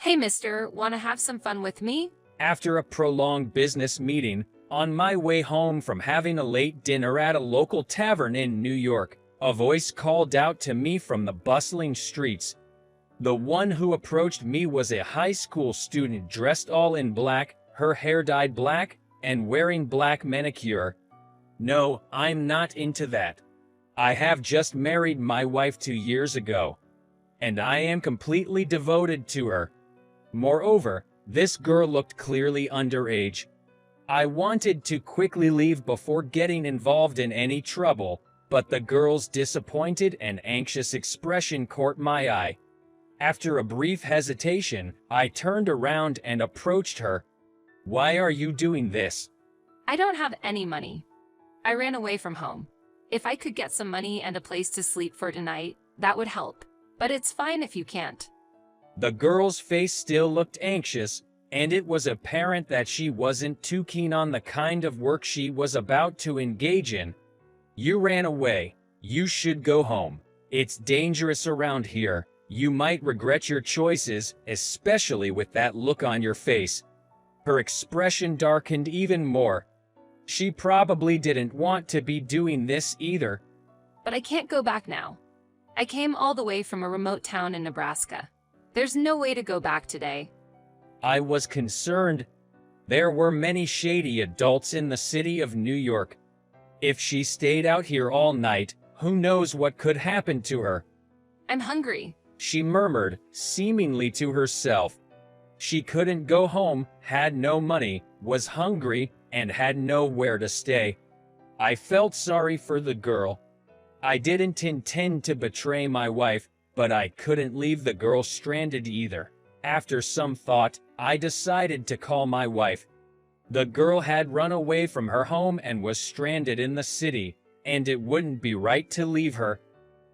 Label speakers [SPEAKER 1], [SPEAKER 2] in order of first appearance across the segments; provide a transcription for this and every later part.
[SPEAKER 1] Hey mister, wanna have some fun with me?
[SPEAKER 2] After a prolonged business meeting, on my way home from having a late dinner at a local tavern in New York, a voice called out to me from the bustling streets. The one who approached me was a high school student dressed all in black, her hair dyed black, and wearing black manicure. No, I'm not into that. I have just married my wife 2 years ago, and I am completely devoted to her. Moreover, this girl looked clearly underage. I wanted to quickly leave before getting involved in any trouble, but the girl's disappointed and anxious expression caught my eye. After a brief hesitation, I turned around and approached her. "Why are you doing this?"
[SPEAKER 1] I don't have any money. I ran away from home. If I could get some money and a place to sleep for tonight, that would help. But it's fine if you can't.
[SPEAKER 2] The girl's face still looked anxious, and it was apparent that she wasn't too keen on the kind of work she was about to engage in. "You ran away. You should go home. It's dangerous around here. You might regret your choices, especially with that look on your face." Her expression darkened even more. She probably didn't want to be doing this either.
[SPEAKER 1] But I can't go back now. I came all the way from a remote town in Nebraska. There's no way to go back today.
[SPEAKER 2] I was concerned. There were many shady adults in the city of New York. If she stayed out here all night, who knows what could happen to her?
[SPEAKER 1] I'm hungry.
[SPEAKER 2] She murmured, seemingly to herself. She couldn't go home, had no money, was hungry, and had nowhere to stay. I felt sorry for the girl. I didn't intend to betray my wife, but I couldn't leave the girl stranded either. After some thought, I decided to call my wife. The girl had run away from her home and was stranded in the city, and it wouldn't be right to leave her.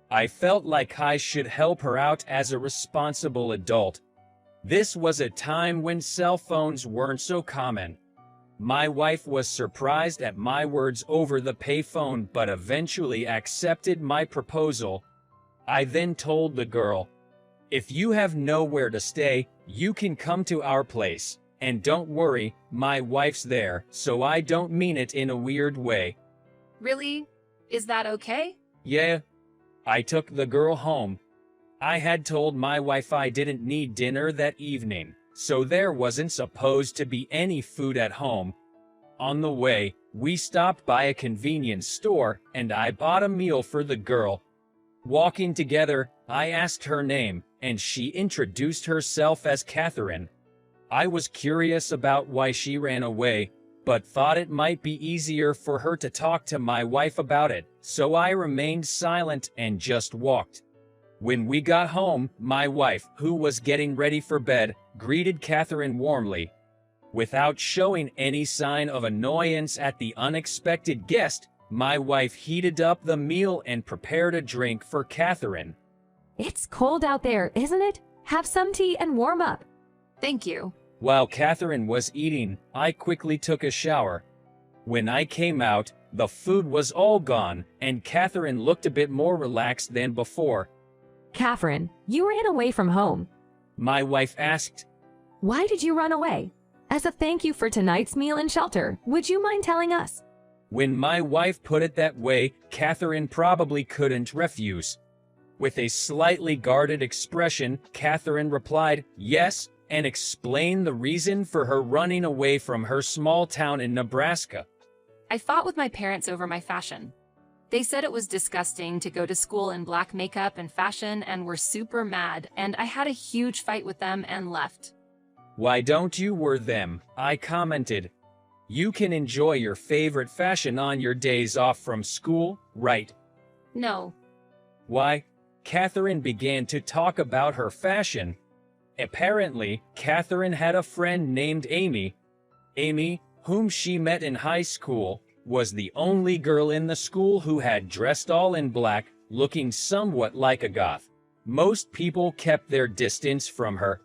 [SPEAKER 2] I felt like I should help her out as a responsible adult. This was a time when cell phones weren't so common. My wife was surprised at my words over the payphone but eventually accepted my proposal. I then told the girl, "If you have nowhere to stay, you can come to our place. And don't worry, my wife's there, so I don't mean it in a weird way."
[SPEAKER 1] Really? Is that okay?
[SPEAKER 2] Yeah. I took the girl home. I had told my wife I didn't need dinner that evening, so there wasn't supposed to be any food at home. On the way, we stopped by a convenience store, and I bought a meal for the girl. Walking together, I asked her name, and she introduced herself as Catherine. I was curious about why she ran away, but thought it might be easier for her to talk to my wife about it, so I remained silent and just walked. When we got home, my wife, who was getting ready for bed, greeted Catherine warmly. Without showing any sign of annoyance at the unexpected guest, my wife heated up the meal and prepared a drink for Catherine.
[SPEAKER 3] It's cold out there, isn't it? Have some tea and warm up.
[SPEAKER 1] Thank you.
[SPEAKER 2] While Catherine was eating, I quickly took a shower. When I came out, the food was all gone, and Catherine looked a bit more relaxed than before.
[SPEAKER 3] Catherine, you ran away from home.
[SPEAKER 2] My wife asked.
[SPEAKER 3] Why did you run away? As a thank you for tonight's meal and shelter, would you mind telling us?
[SPEAKER 2] When my wife put it that way, Catherine probably couldn't refuse. With a slightly guarded expression, Catherine replied, "Yes," and explained the reason for her running away from her small town in Nebraska.
[SPEAKER 1] I fought with my parents over my fashion. They said it was disgusting to go to school in black makeup and fashion and were super mad, and I had a huge fight with them and left.
[SPEAKER 2] "Why don't you wear them?" I commented. "You can enjoy your favorite fashion on your days off from school, right?"
[SPEAKER 1] No.
[SPEAKER 2] "Why?" Catherine began to talk about her fashion. Apparently, Catherine had a friend named Amy. Amy, whom she met in high school, was the only girl in the school who had dressed all in black, looking somewhat like a goth. Most people kept their distance from her.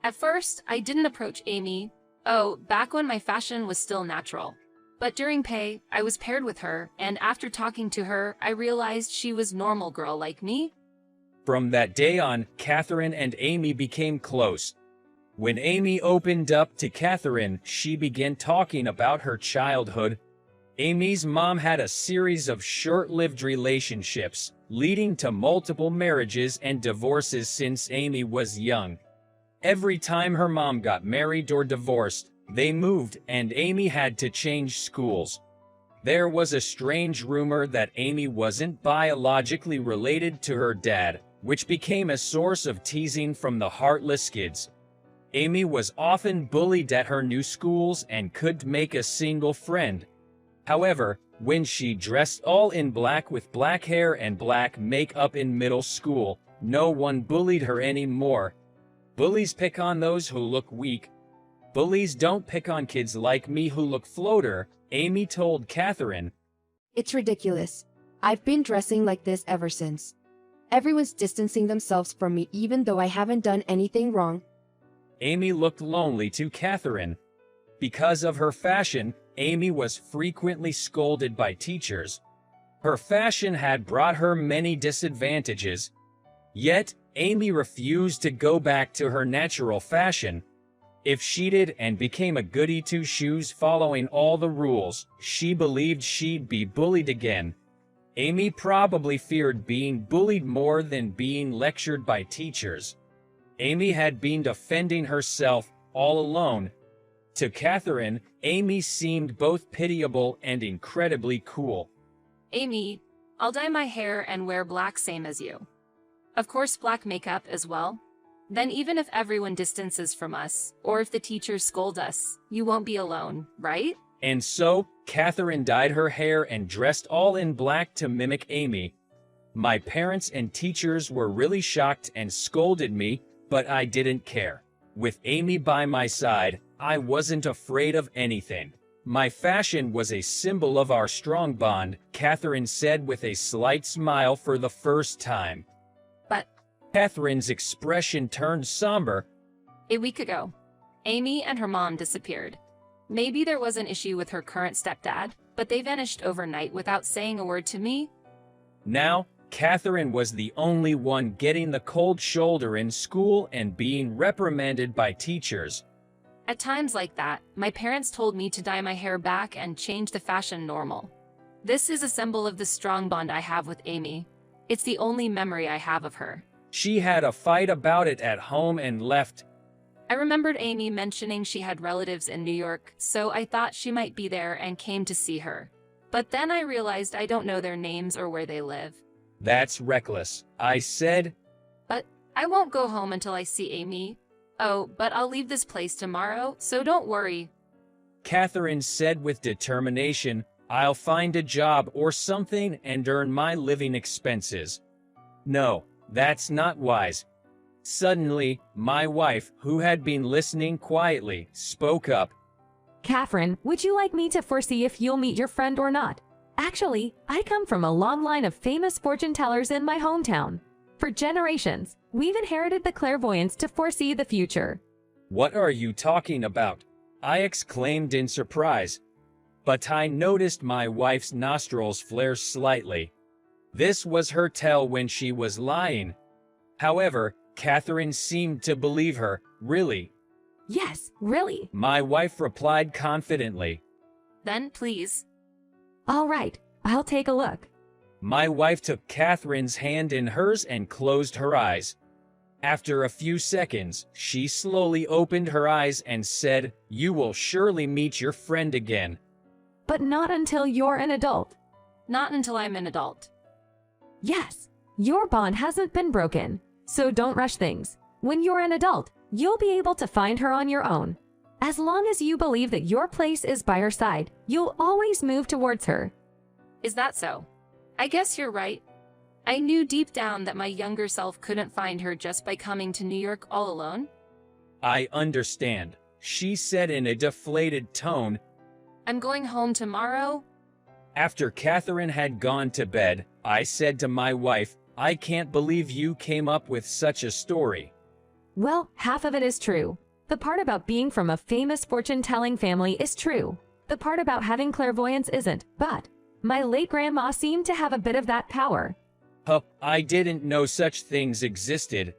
[SPEAKER 1] At first, I didn't approach Amy. Back when my fashion was still natural. But during pay, I was paired with her, and after talking to her, I realized she was normal girl like me.
[SPEAKER 2] From that day on, Catherine and Amy became close. When Amy opened up to Catherine, she began talking about her childhood. Amy's mom had a series of short-lived relationships, leading to multiple marriages and divorces since Amy was young. Every time her mom got married or divorced, they moved and Amy had to change schools. There was a strange rumor that Amy wasn't biologically related to her dad, which became a source of teasing from the heartless kids. Amy was often bullied at her new schools and couldn't make a single friend. However, when she dressed all in black with black hair and black makeup in middle school, no one bullied her anymore. Bullies pick on those who look weak. Bullies don't pick on kids like me who look floater, Amy told Catherine.
[SPEAKER 4] It's ridiculous. I've been dressing like this ever since. Everyone's distancing themselves from me even though I haven't done anything wrong.
[SPEAKER 2] Amy looked lonely to Catherine. Because of her fashion, Amy was frequently scolded by teachers. Her fashion had brought her many disadvantages. Yet, Amy refused to go back to her natural fashion. If she did and became a goody two-shoes following all the rules, she believed she'd be bullied again. Amy probably feared being bullied more than being lectured by teachers. Amy had been defending herself all alone. To Catherine, Amy seemed both pitiable and incredibly cool.
[SPEAKER 1] Amy, I'll dye my hair and wear black same as you. Of course black makeup as well. Then even if everyone distances from us, or if the teachers scold us, you won't be alone, right?
[SPEAKER 2] And so, Catherine dyed her hair and dressed all in black to mimic Amy. My parents and teachers were really shocked and scolded me, but I didn't care. With Amy by my side, I wasn't afraid of anything. My fashion was a symbol of our strong bond, Catherine said with a slight smile for the first time.
[SPEAKER 1] But
[SPEAKER 2] Catherine's expression turned somber.
[SPEAKER 1] a week ago, Amy and her mom disappeared. Maybe there was an issue with her current stepdad, but they vanished overnight without saying a word to me.
[SPEAKER 2] Now, Catherine was the only one getting the cold shoulder in school and being reprimanded by teachers.
[SPEAKER 1] At times like that, my parents told me to dye my hair back and change the fashion normal. This is a symbol of the strong bond I have with Amy. It's the only memory I have of her.
[SPEAKER 2] She had a fight about it at home and left.
[SPEAKER 1] I remembered Amy mentioning she had relatives in New York, so I thought she might be there and came to see her. But then I realized I don't know their names or where they live.
[SPEAKER 2] That's reckless, I said.
[SPEAKER 1] But I won't go home until I see Amy. Oh, but I'll leave this place tomorrow, so don't worry.
[SPEAKER 2] Catherine said with determination, I'll find a job or something and earn my living expenses. No, that's not wise. Suddenly, my wife, who had been listening quietly, spoke up.
[SPEAKER 3] Catherine, would you like me to foresee if you'll meet your friend or not? Actually, I come from a long line of famous fortune tellers in my hometown. For generations, we've inherited the clairvoyance to foresee the future.
[SPEAKER 2] What are you talking about? I exclaimed in surprise. But I noticed my wife's nostrils flare slightly. This was her tell when she was lying. However, Catherine seemed to believe her. Really?
[SPEAKER 3] Yes, really.
[SPEAKER 2] My wife replied confidently.
[SPEAKER 1] Then, please.
[SPEAKER 3] All right, I'll take a look.
[SPEAKER 2] My wife took Catherine's hand in hers and closed her eyes. After a few seconds, she slowly opened her eyes and said, "You will surely meet your friend again."
[SPEAKER 3] But not until you're an adult.
[SPEAKER 1] Not until I'm an adult.
[SPEAKER 3] Yes, your bond hasn't been broken, so don't rush things. When you're an adult, you'll be able to find her on your own. As long as you believe that your place is by her side, you'll always move towards her.
[SPEAKER 1] Is that so? I guess you're right. I knew deep down that my younger self couldn't find her just by coming to New York all alone.
[SPEAKER 2] I understand, she said in a deflated tone.
[SPEAKER 1] I'm going home tomorrow.
[SPEAKER 2] After Catherine had gone to bed, I said to my wife, I can't believe you came up with such a story.
[SPEAKER 3] Well, half of it is true. The part about being from a famous fortune-telling family is true. The part about having clairvoyance isn't, but my late grandma seemed to have a bit of that power.
[SPEAKER 2] Huh, I didn't know such things existed.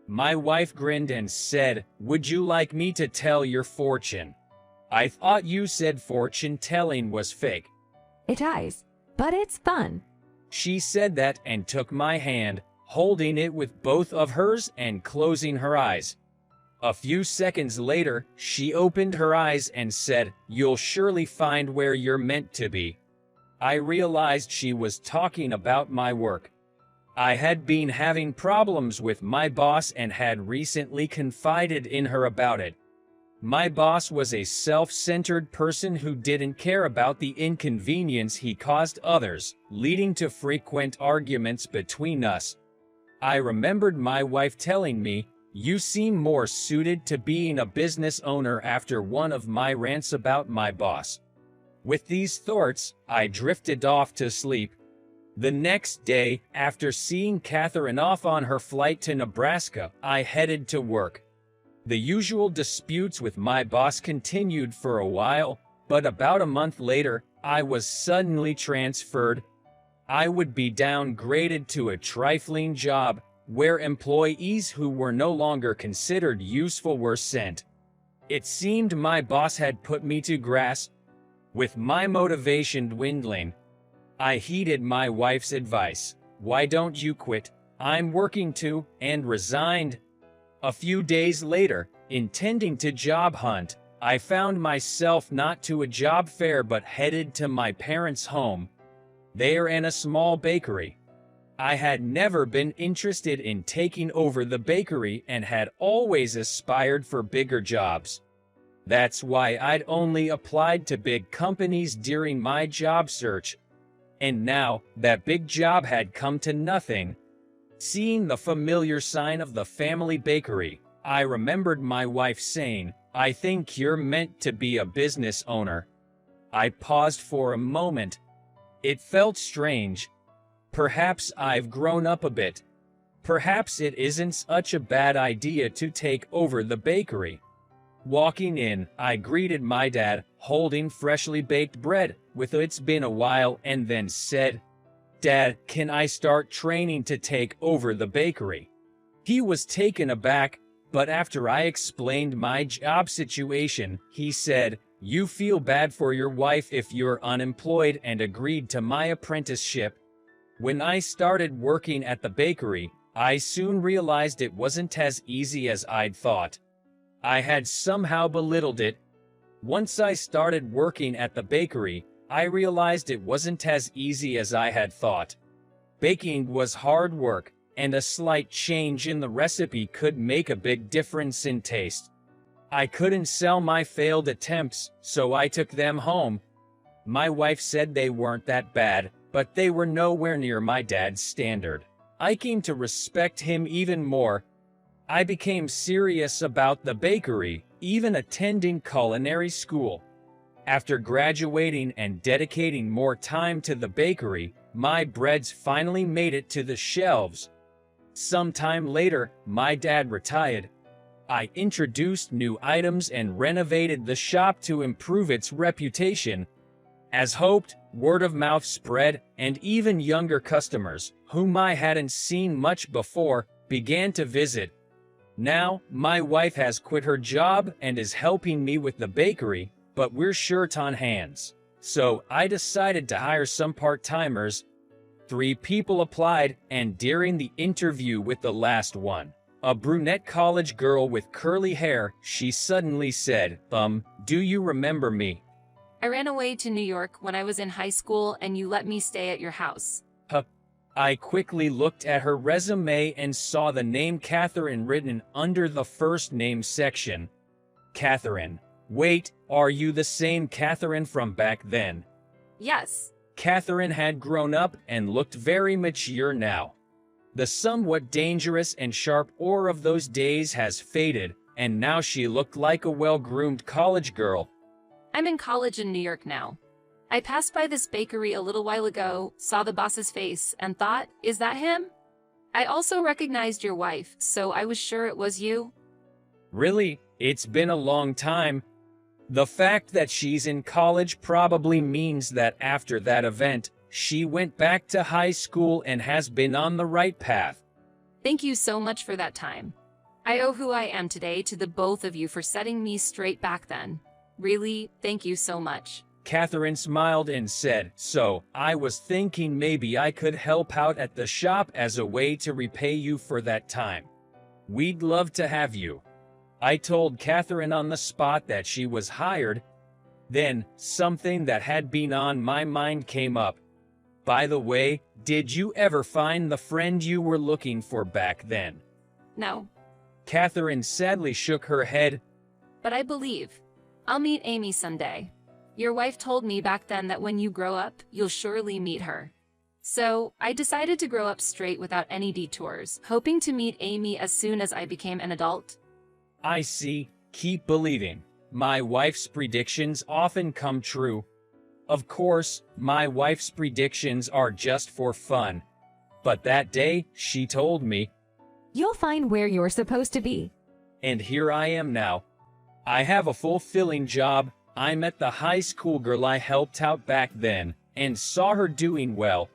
[SPEAKER 2] My wife grinned and said, "Would you like me to tell your fortune? I thought you said fortune telling was fake."
[SPEAKER 3] It is, but it's fun.
[SPEAKER 2] She said that and took my hand, holding it with both of hers and closing her eyes. A few seconds later, she opened her eyes and said, "You'll surely find where you're meant to be." I realized she was talking about my work. I had been having problems with my boss and had recently confided in her about it. My boss was a self-centered person who didn't care about the inconvenience he caused others, leading to frequent arguments between us. I remembered my wife telling me, "You seem more suited to being a business owner," after one of my rants about my boss. With these thoughts, I drifted off to sleep. The next day, after seeing Catherine off on her flight to Nebraska, I headed to work. The usual disputes with my boss continued for a while, but about a month later, I was suddenly transferred. I would be downgraded to a trifling job, where employees who were no longer considered useful were sent. It seemed my boss had put me to grass. With my motivation dwindling, I heeded my wife's advice. "Why don't you quit? I'm working too," and resigned. A few days later, intending to job hunt, I found myself not to a job fair but headed to my parents' home. There in a small bakery. I had never been interested in taking over the bakery and had always aspired for bigger jobs. That's why I'd only applied to big companies during my job search. And now, that big job had come to nothing. Seeing the familiar sign of the family bakery, I remembered my wife saying, "I think you're meant to be a business owner." I paused for a moment. It felt strange. Perhaps I've grown up a bit. Perhaps it isn't such a bad idea to take over the bakery. Walking in, I greeted my dad, holding freshly baked bread, with "It's been a while," and then said, "Dad, can I start training to take over the bakery?" He was taken aback, but after I explained my job situation, he said, "You feel bad for your wife if you're unemployed," and agreed to my apprenticeship. When I started working at the bakery, I soon realized it wasn't as easy as I'd thought. I had somehow belittled it. Once I started working at the bakery, I realized it wasn't as easy as I had thought. Baking was hard work, and a slight change in the recipe could make a big difference in taste. I couldn't sell my failed attempts, so I took them home. My wife said they weren't that bad, but they were nowhere near my dad's standard. I came to respect him even more. I became serious about the bakery, even attending culinary school. After graduating and dedicating more time to the bakery, my breads finally made it to the shelves. Sometime later, my dad retired. I introduced new items and renovated the shop to improve its reputation. As hoped, word of mouth spread, and even younger customers, whom I hadn't seen much before, began to visit. Now, my wife has quit her job and is helping me with the bakery, but we're short on hands. So, I decided to hire some part-timers. 3 people applied, and during the interview with the last one, a brunette college girl with curly hair, she suddenly said, "Do you remember me?"
[SPEAKER 1] I ran away to New York when I was in high school and you let me stay at your house.
[SPEAKER 2] I quickly looked at her resume and saw the name Catherine written under the first name section. Catherine. Wait, are you the same Catherine from back then?
[SPEAKER 1] Yes.
[SPEAKER 2] Catherine had grown up and looked very mature now. The somewhat dangerous and sharp aura of those days has faded, and now she looked like a well-groomed college girl.
[SPEAKER 1] I'm in college in New York now. I passed by this bakery a little while ago, saw the boss's face, and thought, is that him? I also recognized your wife, so I was sure it was you.
[SPEAKER 2] Really? It's been a long time. The fact that she's in college probably means that after that event, she went back to high school and has been on the right path.
[SPEAKER 1] Thank you so much for that time. I owe who I am today to the both of you for setting me straight back then. Really, thank you so much.
[SPEAKER 2] Catherine smiled and said, "So, I was thinking maybe I could help out at the shop as a way to repay you for that time. We'd love to have you." I told Catherine on the spot that she was hired. Then, something that had been on my mind came up. "By the way, did you ever find the friend you were looking for back then?"
[SPEAKER 1] No,
[SPEAKER 2] Catherine sadly shook her head.
[SPEAKER 1] but I believe I'll meet Amy someday. Your wife told me back then that when you grow up, you'll surely meet her. So, I decided to grow up straight without any detours, hoping to meet Amy as soon as I became an adult.
[SPEAKER 2] I see. Keep believing. My wife's predictions often come true. Of course, my wife's predictions are just for fun. But that day, she told me,
[SPEAKER 3] You'll find where you're supposed to be.
[SPEAKER 2] and here I am now. I have a fulfilling job. I met the high school girl I helped out back then, and saw her doing well.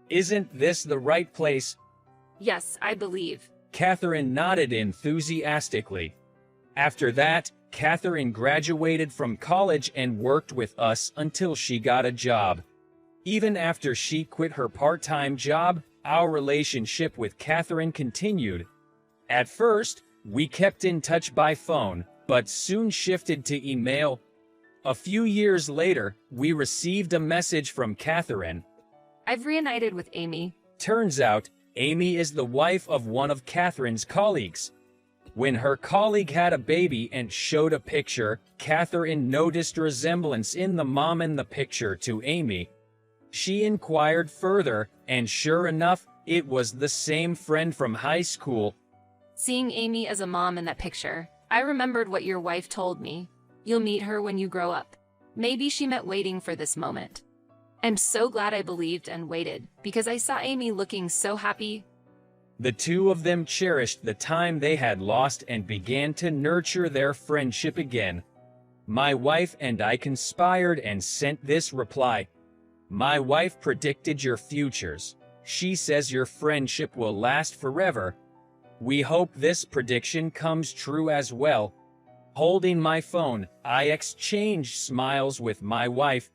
[SPEAKER 2] Isn't this the right place?
[SPEAKER 1] Yes, I believe.
[SPEAKER 2] Catherine nodded enthusiastically. After that, Catherine graduated from college and worked with us until she got a job. Even after she quit her part-time job, our relationship with Catherine continued. At first, we kept in touch by phone, but soon shifted to email. A few years later, we received a message from Catherine.
[SPEAKER 1] I've reunited with Amy.
[SPEAKER 2] Turns out, Amy is the wife of one of Catherine's colleagues. When her colleague had a baby and showed a picture, Catherine noticed resemblance in the mom in the picture to Amy. She inquired further, and sure enough, it was the same friend from high school.
[SPEAKER 1] Seeing Amy as a mom in that picture, I remembered what your wife told me. You'll meet her when you grow up. Maybe she meant waiting for this moment. I'm so glad I believed and waited, because I saw Amy looking so happy.
[SPEAKER 2] The two of them cherished the time they had lost and began to nurture their friendship again. My wife and I conspired and sent this reply. My wife predicted your futures. She says your friendship will last forever. We hope this prediction comes true as well. Holding my phone, I exchanged smiles with my wife.